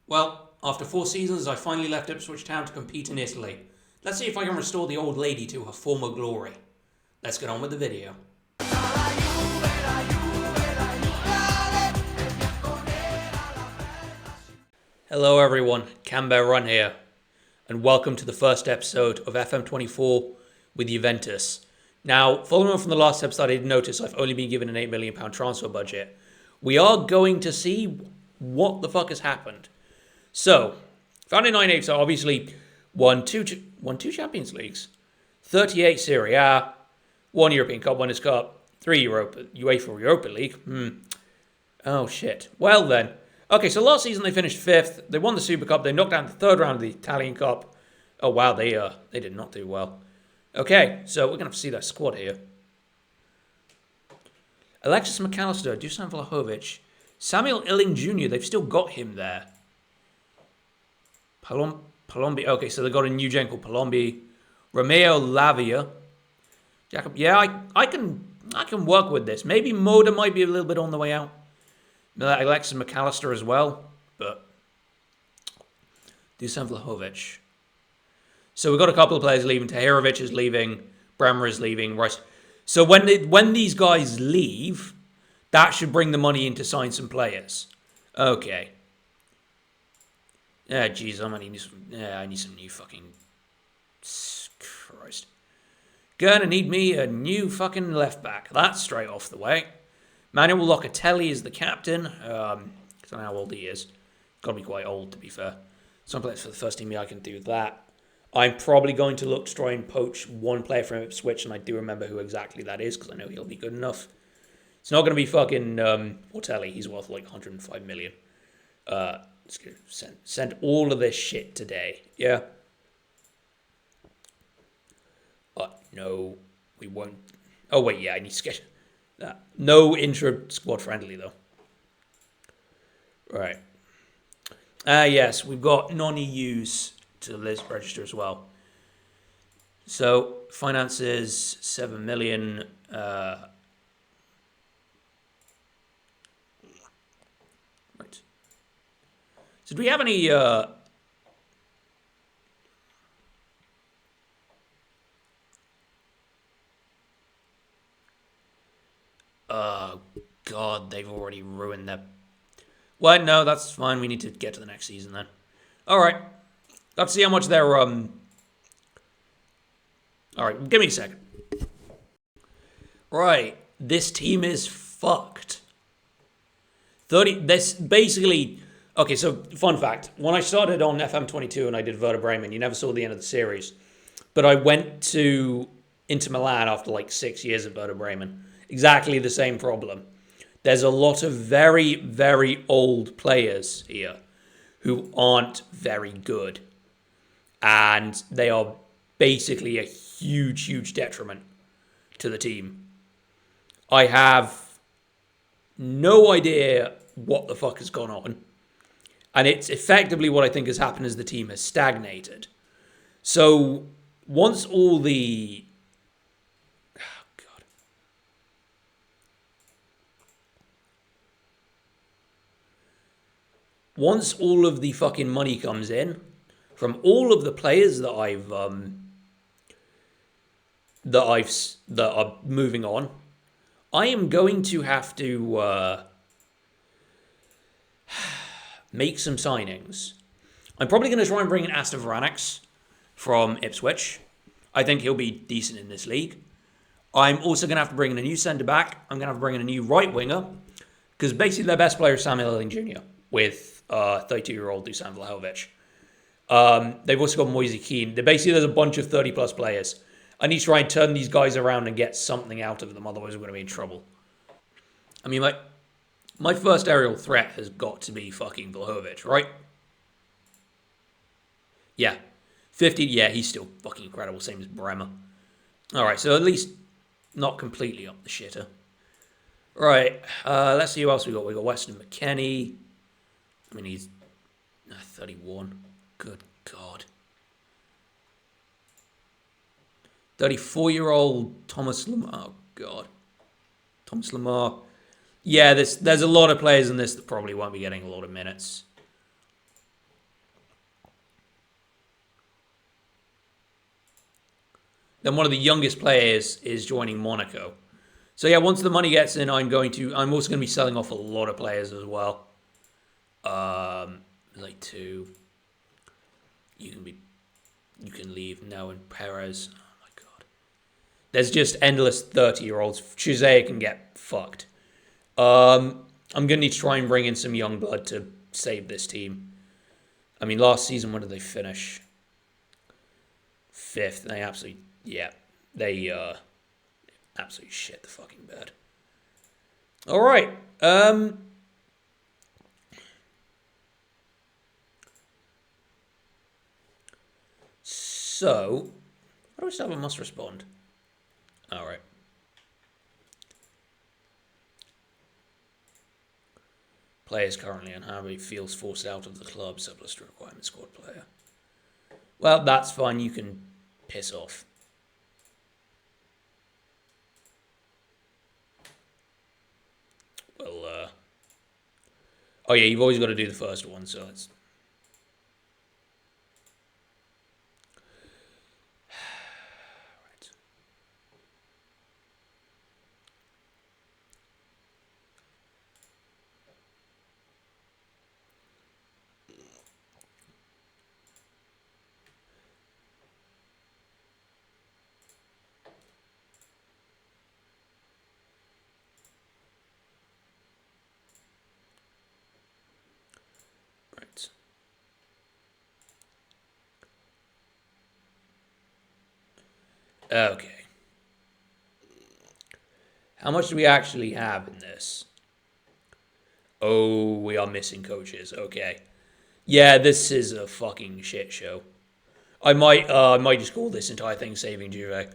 Well, after 4 seasons, I finally left Ipswich Town to compete in Italy. Let's see if I can restore the old lady to her former glory. Let's get on with the video. Hello everyone, Camber Run here, and welcome to the first episode of FM24 with Juventus. Now, following on from the last episode, I did notice I've only been given an £8 million transfer budget. We are going to see what the fuck has happened. So, founded in 98, so obviously won two Champions Leagues, 38 Serie A, 1 European Cup, Winners' Cup, 3 UEFA Europa League. Oh shit. Well then. Okay, so last season they finished 5th. They won the Super Cup. They knocked out the 3rd round of the Italian Cup. Oh wow, they did not do well. Okay, so we're gonna have to see that squad here. Alexis McAllister, Dusan Vlahovic, Samuel Illing Jr. They've still got him there. Palombi. Okay, so they got a new gen called Palombi. Romeo Lavia. Jacob. Yeah, I can work with this. Maybe Moda might be a little bit on the way out. Alexis McAllister as well, but Dusan Vlahovic. So we've got a couple of players leaving. Tahirovic is leaving. Bremer is leaving. Right. So when these guys leave, that should bring the money in to sign some players. Okay. Yeah, geez, I need some new fucking... Christ. Gonna need me a new fucking left back. That's straight off the way. Manuel Locatelli is the captain. I don't know how old he is. Gotta be quite old, to be fair. Some players for the first team, yeah, I can do that. I'm probably going to look to try and poach one player from Ipswich, and I do remember who exactly that is, because I know he'll be good enough. It's not going to be fucking Locatelli. He's worth like 105 million. Let's go send all of this shit today. Yeah. No, we won't. Oh wait, yeah, I need to get that. No intro squad friendly though. Right. Yes, we've got non-EUs to list register as well. So finances 7 million. Right. So do we have any... Oh, God, they've already ruined their... Well, no, that's fine. We need to get to the next season then. All right. Let's see how much they're... All right, give me a second. Right. This team is fucked. This basically... Okay, so fun fact. When I started on FM22 and I did Werder Bremen, you never saw the end of the series. But I went to Inter Milan after like 6 years of Werder Bremen. Exactly the same problem. There's a lot of very, very old players here who aren't very good. And they are basically a huge, huge detriment to the team. I have no idea what the fuck has gone on. And it's effectively what I think has happened is the team has stagnated. So once all the... Oh, God. Once all of the fucking money comes in from all of the players that that are moving on, I am going to have to make some signings. I'm probably going to try and bring in Aston Vranix from Ipswich. I think he'll be decent in this league. I'm also going to have to bring in a new centre-back. I'm going to have to bring in a new right-winger. Because basically their best player is Samuel Illing Jr. with 32-year-old Dusan Vlahovic. They've also got Moise Kean. There's a bunch of 30-plus players. I need to try and turn these guys around and get something out of them. Otherwise, we're going to be in trouble. I mean, my first aerial threat has got to be fucking Vlahovic, right? Yeah. 50, yeah, he's still fucking incredible, same as Bremer. Alright, so at least not completely up the shitter. Right, let's see who else we got. We got Weston McKennie. I mean, he's 31. Good God. 34-year-old Thomas Lamar. Oh, God. Thomas Lamar. Yeah, there's a lot of players in this that probably won't be getting a lot of minutes. Then one of the youngest players is joining Monaco. So yeah, once the money gets in, I'm also going to be selling off a lot of players as well. Like two. You can leave now and Perez. Oh my god. There's just endless 30-year-olds. Chizea can get fucked. I'm going to need to try and bring in some young blood to save this team. I mean, last season, when did they finish? 5th. They absolutely, absolutely shit the fucking bed. All right. So, how do I start with must respond? All right. Players currently unhappy, feels forced out of the club, surplus to requirement squad player. Well, that's fine. You can piss off. Well, oh yeah, you've always got to do the first one, so it's... Okay. How much do we actually have in this? Oh, we are missing coaches. Okay. Yeah, this is a fucking shit show. I might just call this entire thing Saving Juve.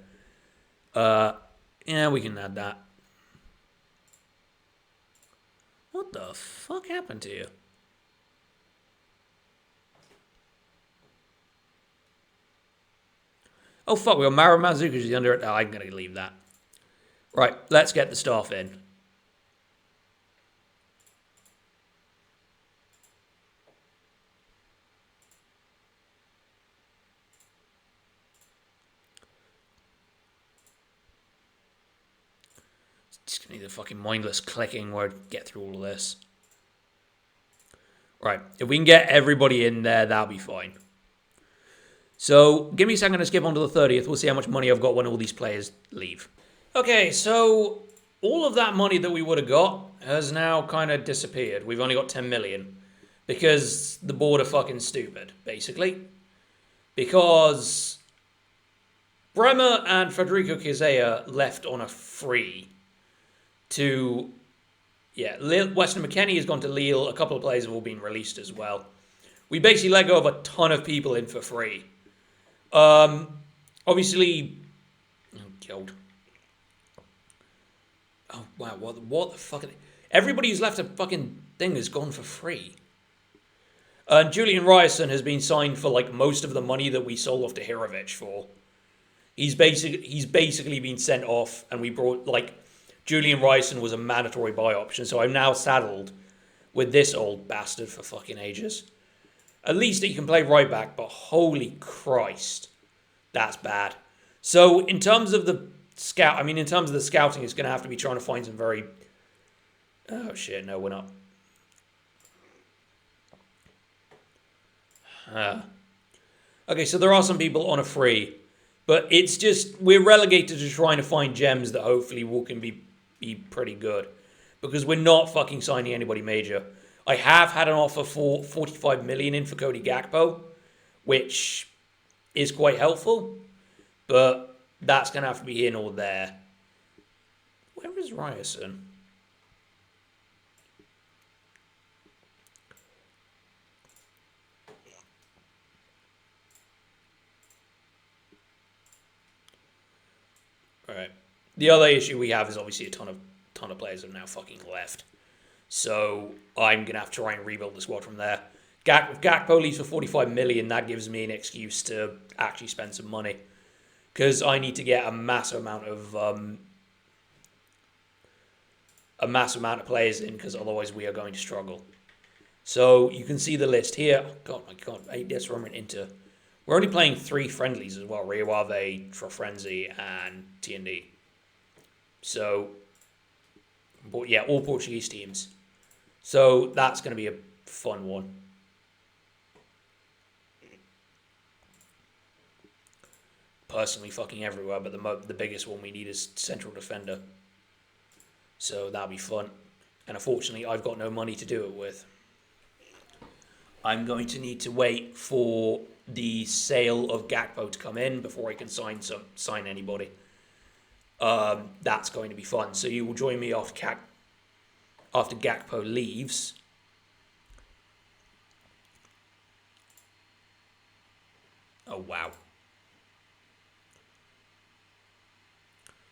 Yeah, we can add that. What the fuck happened to you? Oh fuck, we got Maro Mandzukic under it. Oh, I'm gonna leave that. Right, let's get the staff in. Just gonna need the fucking mindless clicking where I get through all of this. Right, if we can get everybody in there, that'll be fine. So, give me a second to skip on to the 30th. We'll see how much money I've got when all these players leave. Okay, so all of that money that we would have got has now kind of disappeared. We've only got 10 million. Because the board are fucking stupid, basically. Because Bremer and Federico Chiesa left on a free to... Yeah, Weston McKennie has gone to Lille. A couple of players have all been released as well. We basically let go of a ton of people in for free. Obviously... Oh, God. Oh, wow, what the fuck? Everybody who's left a fucking thing has gone for free. Julian Ryerson has been signed for, like, most of the money that we sold off to Hirovic for. He's basically been sent off, and we brought, like... Julian Ryerson was a mandatory buy option, so I'm now saddled with this old bastard for fucking ages. At least he can play right back, but holy Christ, that's bad. So in terms of the scouting, it's going to have to be trying to find some very... Oh shit, no, we're not. Okay, so there are some people on a free, but it's just, we're relegated to trying to find gems that hopefully can be pretty good, because we're not fucking signing anybody major. I have had an offer for 45 million in for Cody Gakpo, which is quite helpful, but that's going to have to be here nor there. Where is Ryerson? Alright. The other issue we have is obviously a ton of players have now fucking left. So I'm going to have to try and rebuild the squad from there. Gakpo leaves for 45 million. That gives me an excuse to actually spend some money. Because I need to get a massive amount of players in, because otherwise we are going to struggle. So you can see the list here. Oh, God, my God. Let's run into We're only playing 3 friendlies as well. Rio Ave, Trofrenzy, and TND. So, but yeah, all Portuguese teams. So that's going to be a fun one. Personally fucking everywhere, but the biggest one we need is central defender. So that'll be fun. And unfortunately, I've got no money to do it with. I'm going to need to wait for the sale of Gakpo to come in before I can sign anybody. That's going to be fun. So you will join me after Gakpo leaves. Oh, wow.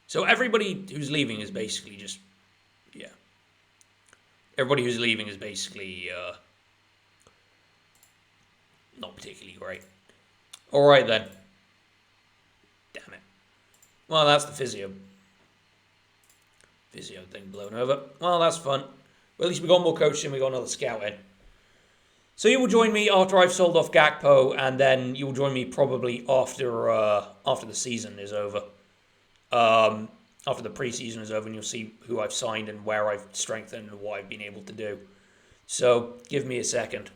So everybody who's leaving is basically just, yeah. Everybody who's leaving is basically not particularly great. All right, then. Damn it. Well, that's the physio thing blown over. Well, that's fun. Well, at least we got more coaching, we got another scout in. So you will join me after I've sold off Gakpo, and then you will join me probably after the season is over. After the preseason is over, and you'll see who I've signed and where I've strengthened and what I've been able to do. So give me a second.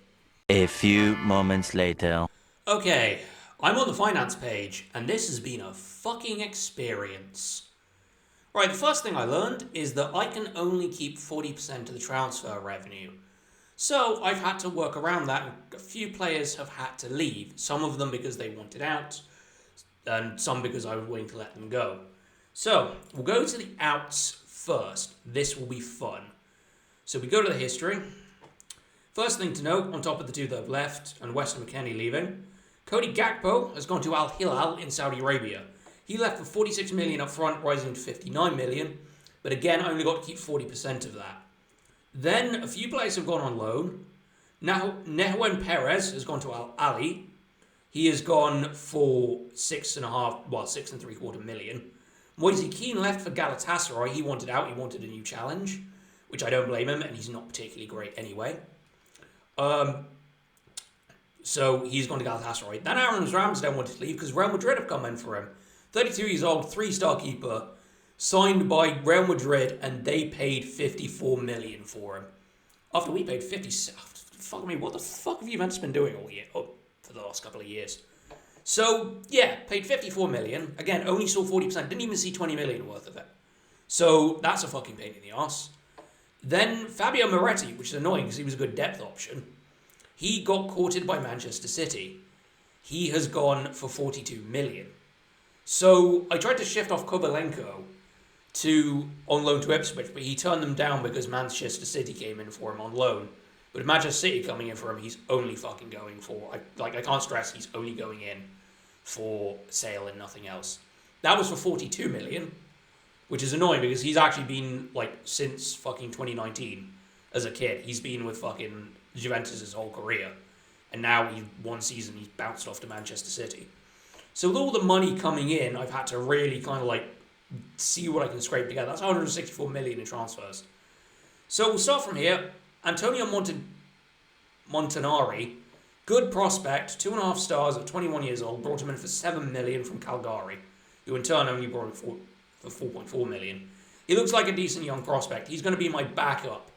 A few moments later. Okay, I'm on the finance page, and this has been a fucking experience. Right, the first thing I learned is that I can only keep 40% of the transfer revenue. So I've had to work around that, and a few players have had to leave. Some of them because they wanted out, and some because I was willing to let them go. So, we'll go to the outs first. This will be fun. So we go to the history. First thing to note, on top of the 2 that have left, and Weston McKennie leaving, Cody Gakpo has gone to Al Hilal in Saudi Arabia. He left for 46 million up front, rising to 59 million, but again, I only got to keep 40% of that. Then, a few players have gone on loan. Now, Nehuen Perez has gone to Al Ali. He has gone for 6.75 million. Moise Keane left for Galatasaray. He wanted out. He wanted a new challenge, which I don't blame him, and he's not particularly great anyway. So he's gone to Galatasaray. Then Aaron Ramsdale wanted to leave because Real Madrid have come in for him. 32 years old, 3-star keeper, signed by Real Madrid, and they paid 54 million for him. After we paid 50, fuck me, what the fuck have Juventus been doing all year? Oh, for the last couple of years. So, yeah, paid 54 million. Again, only saw 40%. Didn't even see 20 million worth of it. So, that's a fucking pain in the arse. Then, Fabio Moretti, which is annoying because he was a good depth option. He got courted by Manchester City. He has gone for 42 million. So, I tried to shift off Kovalenko on loan to Ipswich, but he turned them down because Manchester City came in for him on loan. But if Manchester City coming in for him, he's only fucking going for... I can't stress, he's only going in for sale and nothing else. That was for 42 million, which is annoying because he's actually been, since fucking 2019 as a kid. He's been with fucking Juventus his whole career. And now, one season, he's bounced off to Manchester City. So with all the money coming in, I've had to really kind of, see what I can scrape together. That's 164 million in transfers. So we'll start from here. Antonio Montanari, good prospect, 2.5 stars at 21 years old, brought him in for 7 million from Cagliari, who in turn only brought him for 4.4 million. He looks like a decent young prospect. He's going to be my backup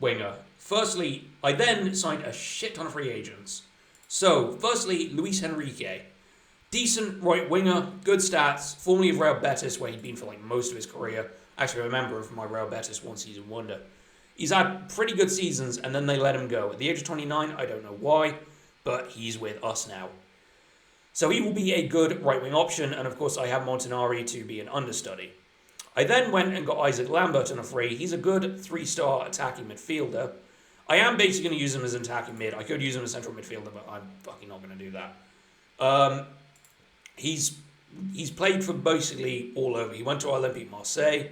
winger. Firstly, I then signed a shit ton of free agents. So, firstly, Luis Enrique. Decent right winger, good stats, formerly of Real Betis, where he'd been for most of his career. Actually, I remember him from my Real Betis one-season wonder. He's had pretty good seasons, and then they let him go. At the age of 29, I don't know why, but he's with us now. So he will be a good right-wing option, and of course I have Montanari to be an understudy. I then went and got Isaac Lambert on a free. He's a good 3-star attacking midfielder. I am basically going to use him as an attacking mid. I could use him as central midfielder, but I'm fucking not going to do that. He's played for basically all over. He went to Olympique Marseille.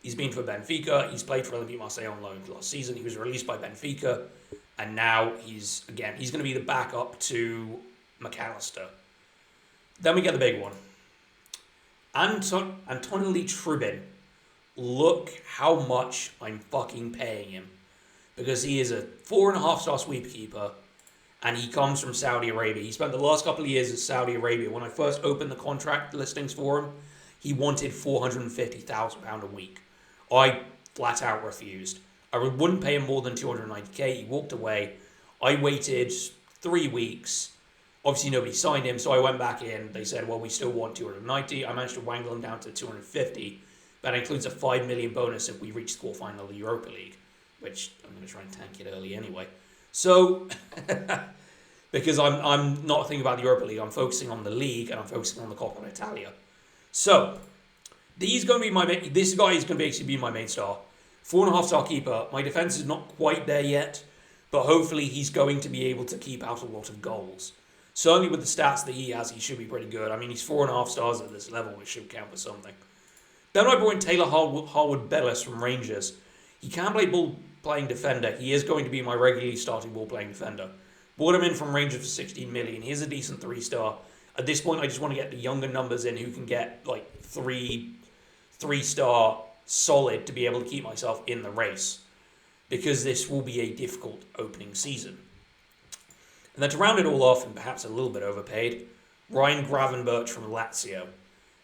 He's been for Benfica. He's played for Olympique Marseille on loan last season. He was released by Benfica. And now he's going to be the backup to McAllister. Then we get the big one. Antonelli Trubin. Look how much I'm fucking paying him. Because he is a 4.5-star sweep keeper. and he comes from Saudi Arabia. He spent the last couple of years in Saudi Arabia. When I first opened the contract listings for him, he wanted £450,000 a week. I flat out refused. I wouldn't pay him more than 290k. He walked away. I waited 3 weeks. Obviously, nobody signed him, so I went back in. They said, well, we still want 290. I managed to wangle him down to 250. That includes a 5 million bonus if we reach the quarterfinal of the Europa League, which I'm going to try and tank it early anyway. So, because I'm not thinking about the Europa League, I'm focusing on the league and I'm focusing on the Coppa Italia. So, this guy is going to basically be my main star. 4.5 star keeper. My defense is not quite there yet, but hopefully he's going to be able to keep out a lot of goals. Certainly with the stats that he has, he should be pretty good. I mean, he's 4.5 stars at this level, which should count for something. Then I brought in Taylor Harwood-Bellis from Rangers. He can play ball-playing defender. He is going to be my regularly starting ball-playing defender. Brought him in from Rangers for 16 million. He's a decent 3-star. At this point, I just want to get the younger numbers in who can get like 3-star solid to be able to keep myself in the race, because this will be a difficult opening season. And then to round it all off, and perhaps a little bit overpaid, Ryan Gravenberch from Lazio.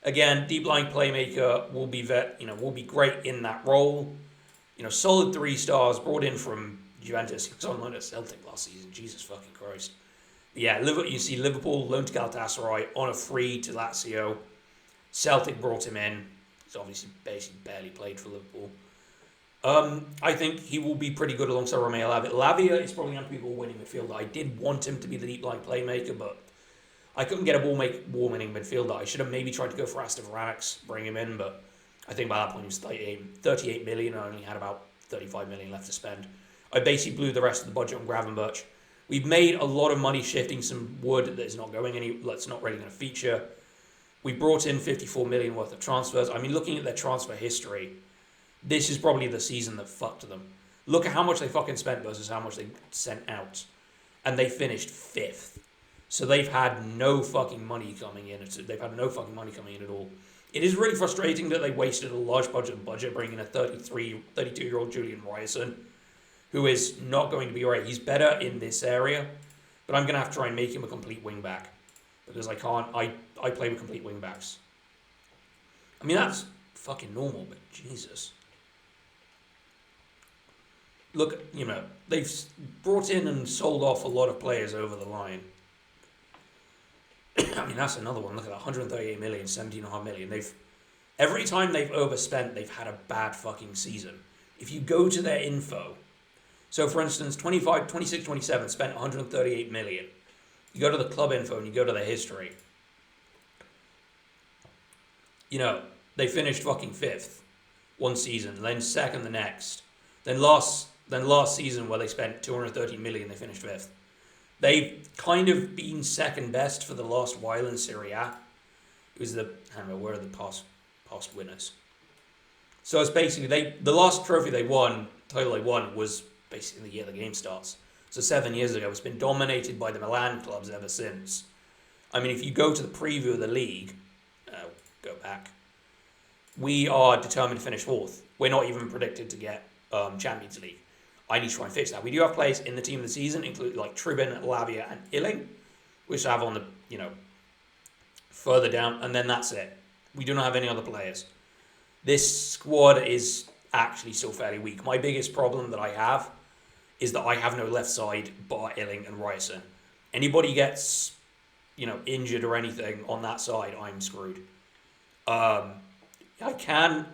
Again, deep-lying playmaker, will be great in that role. Solid 3 stars, brought in from Juventus. He was on loan at Celtic last season. Jesus fucking Christ. But yeah, you see Liverpool loaned to Galatasaray on a free to Lazio. Celtic brought him in. He's obviously basically barely played for Liverpool. I think he will be pretty good alongside Romeo Lavia. Lavia is probably going to be a ball-winning midfielder. I did want him to be the deep-lying playmaker, but I couldn't get a ball-winning midfielder. I should have maybe tried to go for Aston Vranix, bring him in, but I think by that point he was 38 million and I only had about 35 million left to spend. I basically blew the rest of the budget on Gravenberch. We've made a lot of money shifting some wood that's not really going to feature. We brought in 54 million worth of transfers. I mean, looking at their transfer history, this is probably the season that fucked them. Look at how much they fucking spent versus how much they sent out. And they finished 5th. So they've had no fucking money coming in. They've had no fucking money coming in at all. It is really frustrating that they wasted a large budget bringing in a 32-year-old Julian Ryerson, who is not going to be right. He's better in this area, but I'm going to have to try and make him a complete wingback, because I can't. I play with complete wingbacks. I mean, that's fucking normal, but Jesus. Look, they've brought in and sold off a lot of players over the line. I mean, that's another one. Look at that, 138 million, 17.5 million. Every time they've overspent, they've had a bad fucking season. If you go to their info, so for instance, 26-27 spent 138 million. You go to the club info and you go to their history. They finished fucking 5th one season, then 2nd the next. Then last season, where they spent 230 million, they finished 5th. They've kind of been second best for the last while in Serie A. It was where are the past winners? So it's basically, the last trophy title they won was basically the year the game starts. So 7 years ago. It's been dominated by the Milan clubs ever since. I mean, if you go to the preview of the league, go back, we are determined to finish 4th. We're not even predicted to get Champions League. I need to try and fix that. We do have players in the team of the season, including like Trubin, Lavia, and Illing, which I have on the, further down, and then that's it. We do not have any other players. This squad is actually still fairly weak. My biggest problem that I have is that I have no left side bar Illing and Ryerson. Anybody gets, injured or anything on that side, I'm screwed. I can...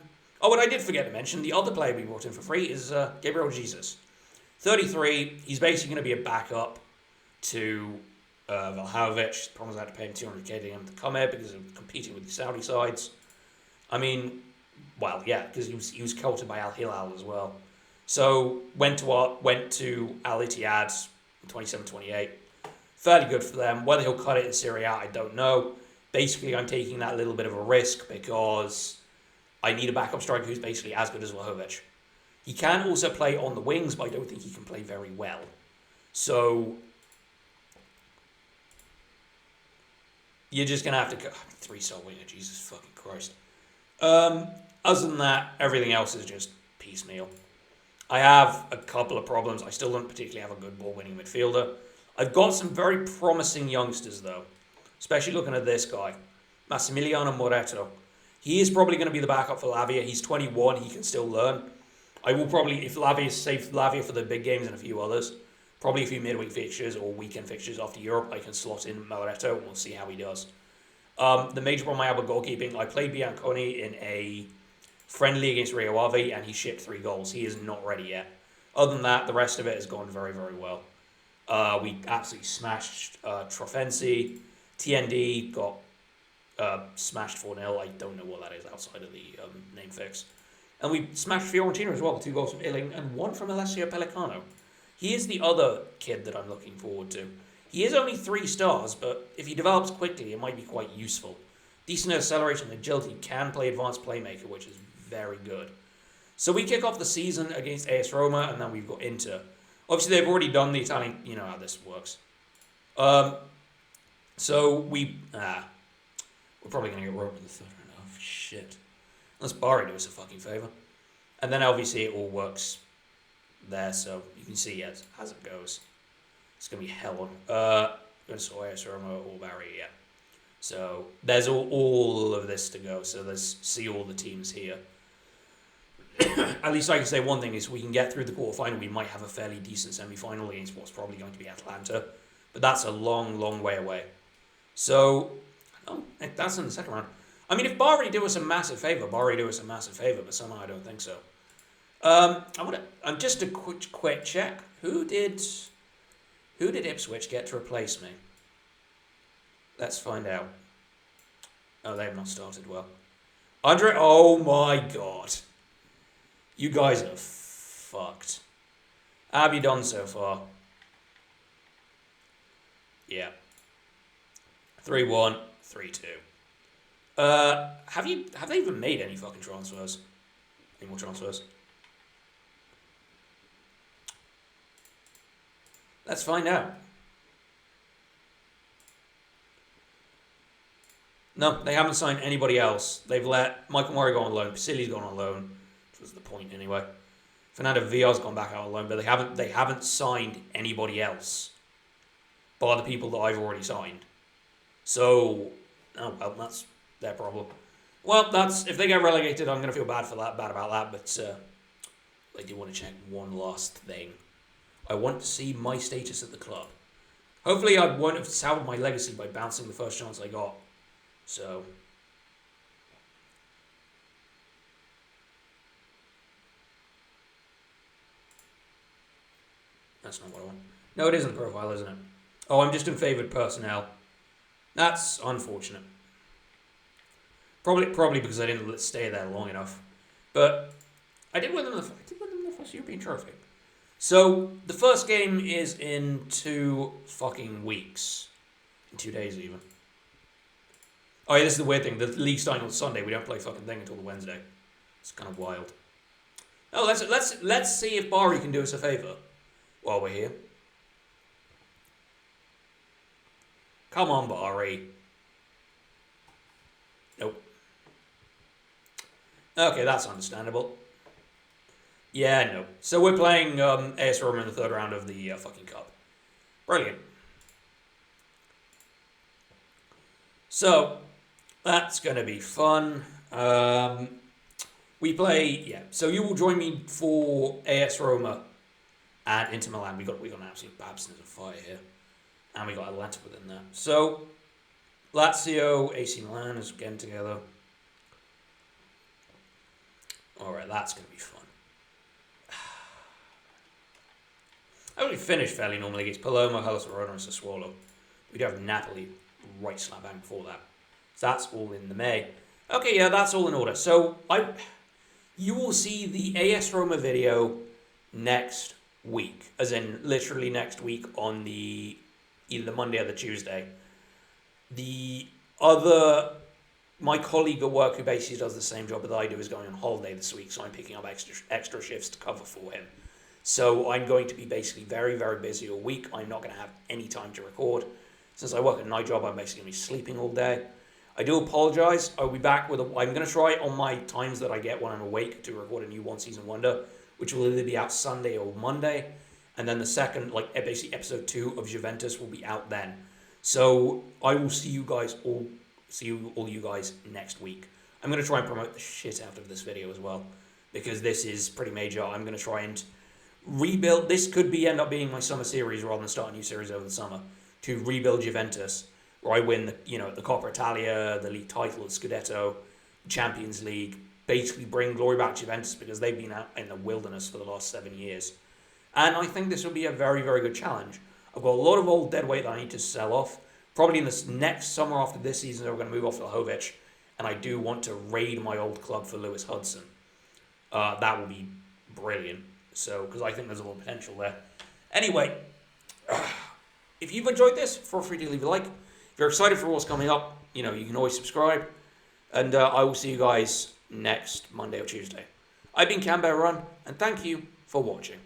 Oh, and I did forget to mention, the other player we brought in for free is Gabriel Jesus. 33, he's basically going to be a backup to Vlahovic. The problem is I had to pay him 200k to him to come here because of competing with the Saudi sides. I mean, well, yeah, because he was courted by Al Hilal as well. So went to Al Ittihad in 27-28. Fairly good for them. Whether he'll cut it in Serie A, I don't know. Basically, I'm taking that little bit of a risk because I need a backup striker who's basically as good as Vlahovic. He can also play on the wings, but I don't think he can play very well. So you're just going to have to go... 3-star winger, Jesus fucking Christ. Other than that, everything else is just piecemeal. I have a couple of problems. I still don't particularly have a good ball-winning midfielder. I've got some very promising youngsters, though. Especially looking at this guy, Massimiliano Moretto. He is probably going to be the backup for Lavia. He's 21. He can still learn. I will probably, if Lavia is safe, Lavia for the big games and a few others, probably a few midweek fixtures or weekend fixtures after Europe, I can slot in Moretto and we'll see how he does. The major problem I have with goalkeeping, I played Bianconi in a friendly against Rio Ave and he shipped 3 goals. He is not ready yet. Other than that, the rest of it has gone very, very well. We absolutely smashed Trofensi. TND got smashed 4-0. I don't know what that is outside of the name fix. And we smashed Fiorentina as well. 2 goals from Illing and 1 from Alessio Pellicano. He is the other kid that I'm looking forward to. He is only 3 stars, but if he develops quickly, it might be quite useful. Decent acceleration and agility, can play advanced playmaker, which is very good. So we kick off the season against AS Roma, and then we've got Inter. Obviously, they've already done the Italian, you know how this works. So we're probably going to get Roma in the third round. Oh, shit. Unless Bari do us a fucking favour. And then obviously it all works there, so you can see as it goes. It's going to be hell on. Going to AS Roma or Bari, yeah. So there's all of this to go. So let's see all the teams here. At least I can say one thing is we can get through the quarterfinal. We might have a fairly decent semi-final against what's probably going to be Atalanta. But that's a long, long way away. So, that's in the second round. I mean, if Bari do us a massive favour, but somehow I don't think so. Just a quick check. Who did Ipswich get to replace me? Let's find out. Oh, they have not started well. Oh my god. You guys are fucked. How have you done so far? Yeah. 3-1, 3-2. Have they even made any fucking transfers? Any more transfers? Let's find out. No, they haven't signed anybody else. They've let Michael Murray go on loan. Basili's gone on loan, which was the point anyway. Fernando Villar's gone back out on loan, but they haven't signed anybody else, bar the people that I've already signed. So, that's their problem. Well, if they get relegated, I'm going to feel bad about that, but I do want to check one last thing. I want to see my status at the club. Hopefully I won't have soured my legacy by bouncing the first chance I got. So, that's not what I want. No, it isn't the profile, isn't it? Oh, I'm just in favoured personnel. That's unfortunate. Probably because I didn't stay there long enough. But I did win them the first European trophy. So the first game is in 2 fucking weeks. In 2 days even. Oh yeah, this is the weird thing. The league's starting on Sunday. We don't play fucking thing until the Wednesday. It's kind of wild. Oh, let's see if Bari can do us a favour while we're here. Come on, Bari. Nope. Okay, that's understandable. Yeah, no. So we're playing AS Roma in the third round of the fucking cup. Brilliant. So, that's going to be fun. We play, yeah. So you will join me for AS Roma and Inter Milan. We got an absolute absence of fire here. And we got Atalanta within that. So, Lazio, AC Milan is getting together. Alright, that's going to be fun. I only finished fairly normally against Palermo, Hellas Verona, and Sassuolo. We do have Napoli right slap bang before that. So that's all in the May. Okay, yeah, that's all in order. So, you will see the AS Roma video next week. As in, literally next week on either the Monday or the Tuesday. My colleague at work who basically does the same job that I do is going on holiday this week, so I'm picking up extra shifts to cover for him. So I'm going to be basically very, very busy all week. I'm not going to have any time to record. Since I work a night job, I'm basically going to be sleeping all day. I do apologise. I'll be back I'm going to try on my times that I get when I'm awake to record a new One Season Wonder, which will either be out Sunday or Monday. and then the second, like basically episode 2 of Juventus will be out then. So I will see you all you guys next week. I'm going to try and promote the shit out of this video as well, because this is pretty major. I'm going to try and rebuild. This could end up being my summer series rather than start a new series over the summer, to rebuild Juventus, where I win the Coppa Italia, the league title, the Scudetto, Champions League, basically bring glory back to Juventus, because they've been out in the wilderness for the last 7 years. And I think this will be a very, very good challenge. I've got a lot of old dead weight that I need to sell off. Probably in this next summer after this season, we're going to move off Vlahovic, and I do want to raid my old club for Lewis Hudson. That will be brilliant. So, because I think there's a lot of potential there. Anyway, if you've enjoyed this, feel free to leave a like. If you're excited for what's coming up, you can always subscribe. And I will see you guys next Monday or Tuesday. I've been Canberra Run, and thank you for watching.